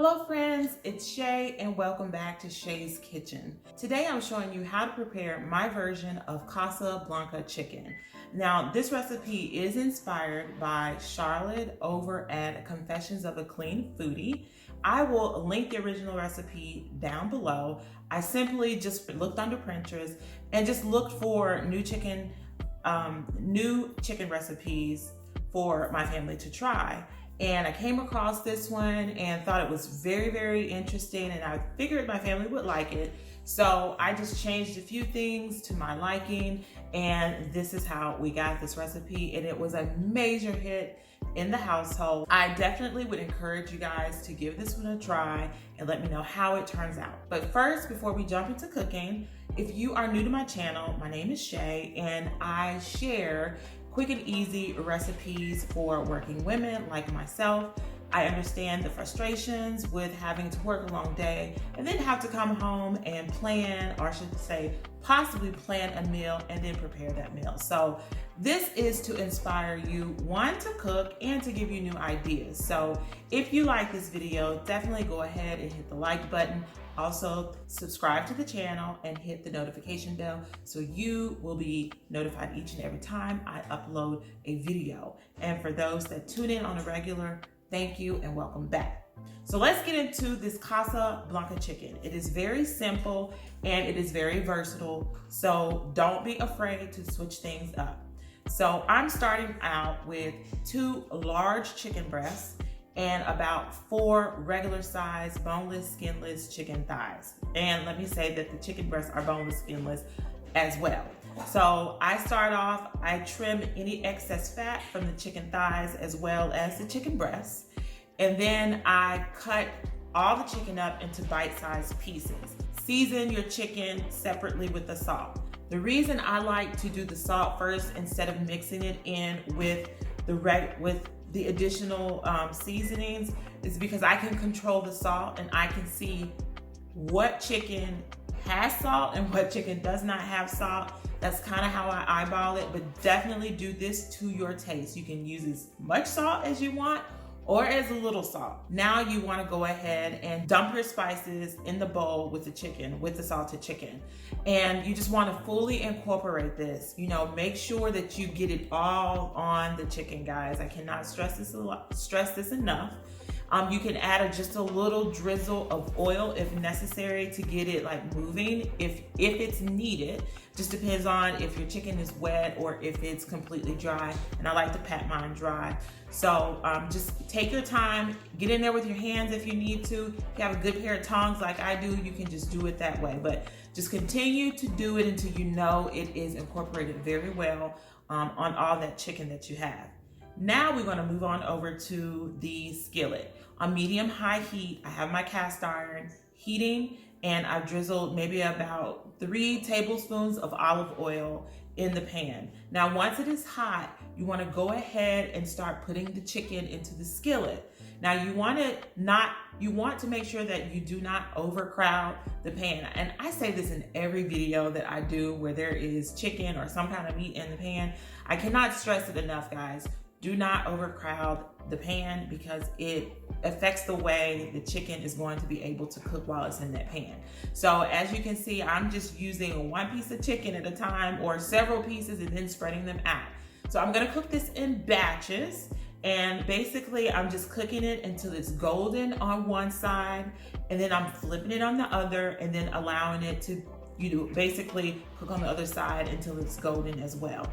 Hello friends, it's Shay and welcome back to Shay's Kitchen. Today I'm showing you how to prepare my version of Casablanca chicken. Now this recipe is inspired by Charlotte over at Confessions of a Clean Foodie. I will link the original recipe down below. I simply just looked under Pinterest and just looked for new chicken recipes for my family to try. And I came across this one and thought it was very, very interesting, and I figured my family would like it. So I just changed a few things to my liking, and this is how we got this recipe, and it was a major hit in the household. I definitely would encourage you guys to give this one a try and let me know how it turns out. But first, before we jump into cooking, if you are new to my channel, my name is Shay, and I share quick and easy recipes for working women like myself. I understand the frustrations with having to work a long day and then have to come home and plan, or I should say, possibly plan a meal and then prepare that meal. So this is to inspire you, one, to cook and to give you new ideas. So if you like this video, definitely go ahead and hit the like button. Also, subscribe to the channel and hit the notification bell so you will be notified each and every time I upload a video. And for those that tune in on a regular, thank you and welcome back. So let's get into this Casablanca chicken. It is very simple and it is very versatile, so don't be afraid to switch things up. So I'm starting out with 2 large chicken breasts and about 4 regular size boneless, skinless chicken thighs. And let me say that the chicken breasts are boneless, skinless as well. So I start off, I trim any excess fat from the chicken thighs as well as the chicken breasts. And then I cut all the chicken up into bite-sized pieces. Season your chicken separately with the salt. The reason I like to do the salt first instead of mixing it in with the additional seasonings is because I can control the salt and I can see what chicken has salt and what chicken does not have salt. That's kind of how I eyeball it, but definitely do this to your taste. You can use as much salt as you want or as a little salt. Now you want to go ahead and dump your spices in the bowl with the chicken, with the salted chicken. And you just want to fully incorporate this. You know, make sure that you get it all on the chicken, guys. I cannot stress this enough. You can add just a little drizzle of oil if necessary to get it like moving if it's needed. Just depends on if your chicken is wet or if it's completely dry, and I like to pat mine dry. So just take your time, get in there with your hands if you need to. If you have a good pair of tongs like I do, you can just do it that way, but just continue to do it until you know it is incorporated very well on all that chicken that you have. Now we're going to move on over to the skillet. On medium-high heat, I have my cast iron heating, and I've drizzled maybe about 3 tablespoons of olive oil in the pan. Now, once it is hot, you want to go ahead and start putting the chicken into the skillet. Now, you want to make sure that you do not overcrowd the pan. And I say this in every video that I do where there is chicken or some kind of meat in the pan. I cannot stress it enough, guys. Do not overcrowd the pan because it affects the way the chicken is going to be able to cook while it's in that pan. So as you can see, I'm just using 1 piece of chicken at a time or several pieces and then spreading them out. So I'm gonna cook this in batches, and basically I'm just cooking it until it's golden on one side, and then I'm flipping it on the other and then allowing it to, basically cook on the other side until it's golden as well.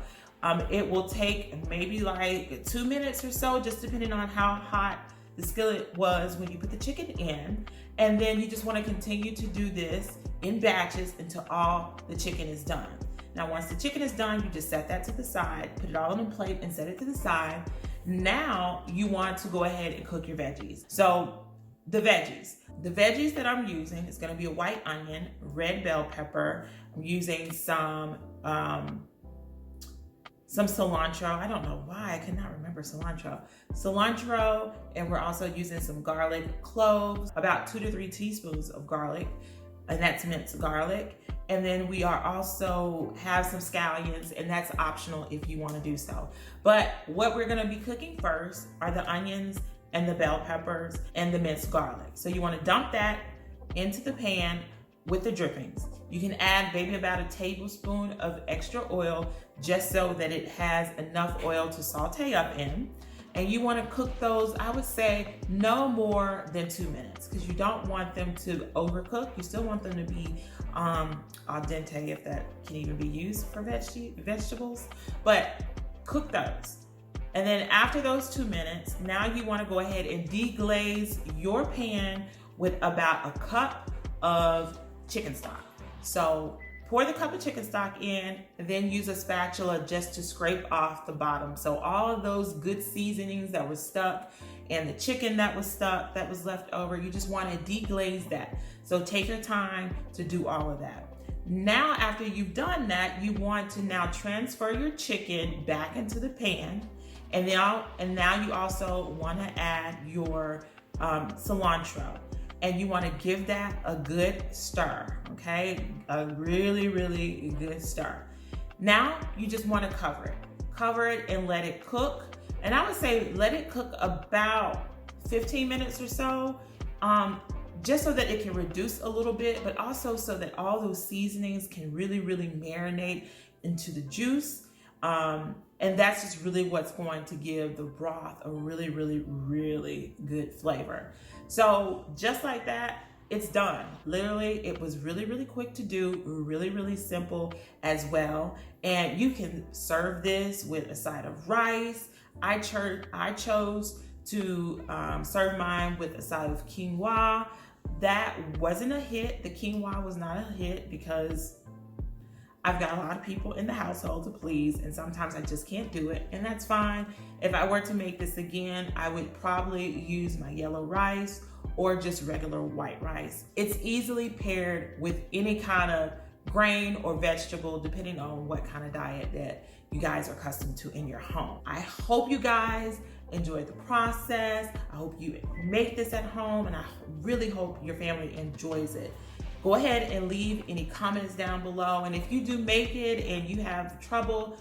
It will take maybe like 2 minutes or so, just depending on how hot the skillet was when you put the chicken in. And then you just want to continue to do this in batches until all the chicken is done. Now, once the chicken is done, you just set that to the side, put it all on a plate and set it to the side. Now you want to go ahead and cook your veggies. So the veggies that I'm using is going to be a white onion, red bell pepper. I'm using some cilantro. I don't know why I cannot remember cilantro, and we're also using some garlic cloves, about 2 to 3 teaspoons of garlic, and that's minced garlic. And then we are also have some scallions, and that's optional if you want to do so. But what we're going to be cooking first are the onions and the bell peppers and the minced garlic. So you want to dump that into the pan with the drippings. You can add maybe about a tablespoon of extra oil just so that it has enough oil to saute up in. And you want to cook those, I would say, no more than 2 minutes, because you don't want them to overcook. You still want them to be al dente, if that can even be used for vegetables. But cook those. And then after those 2 minutes, now you want to go ahead and deglaze your pan with about a cup of chicken stock. So pour the cup of chicken stock in, and then use a spatula just to scrape off the bottom. So all of those good seasonings that were stuck and the chicken that was stuck, that was left over, you just want to deglaze that. So take your time to do all of that. Now, after you've done that, you want to now transfer your chicken back into the pan. And now you also want to add your cilantro. And you want to give that a good stir, okay? A really, really good stir. Now you just want to cover it and let it cook. And I would say let it cook about 15 minutes or so, just so that it can reduce a little bit, but also so that all those seasonings can really, really marinate into the juice. And that's just really what's going to give the broth a really, really, really good flavor. So just like that, it's done. Literally, it was really, really quick to do, really, really simple as well. And you can serve this with a side of rice. I chose to serve mine with a side of quinoa. That wasn't a hit. The quinoa was not a hit because I've got a lot of people in the household to please, and sometimes I just can't do it, and that's fine. If I were to make this again, I would probably use my yellow rice or just regular white rice. It's easily paired with any kind of grain or vegetable, depending on what kind of diet that you guys are accustomed to in your home. I hope you guys enjoyed the process. I hope you make this at home, and I really hope your family enjoys it. Go ahead and leave any comments down below. And if you do make it and you have trouble,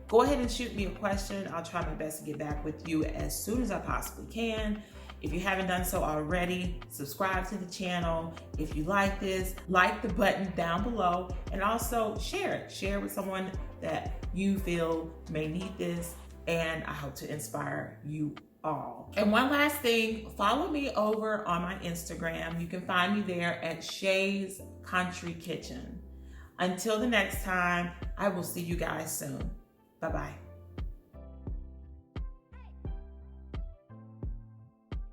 go ahead and shoot me a question. I'll try my best to get back with you as soon as I possibly can. If you haven't done so already, subscribe to the channel. If you like this, like the button down below, and also share it. Share with someone that you feel may need this, and I hope to inspire you all. And one last thing, follow me over on my Instagram. You can find me there at Shay's Country Kitchen. Until the next time, I will see you guys soon. Bye-bye.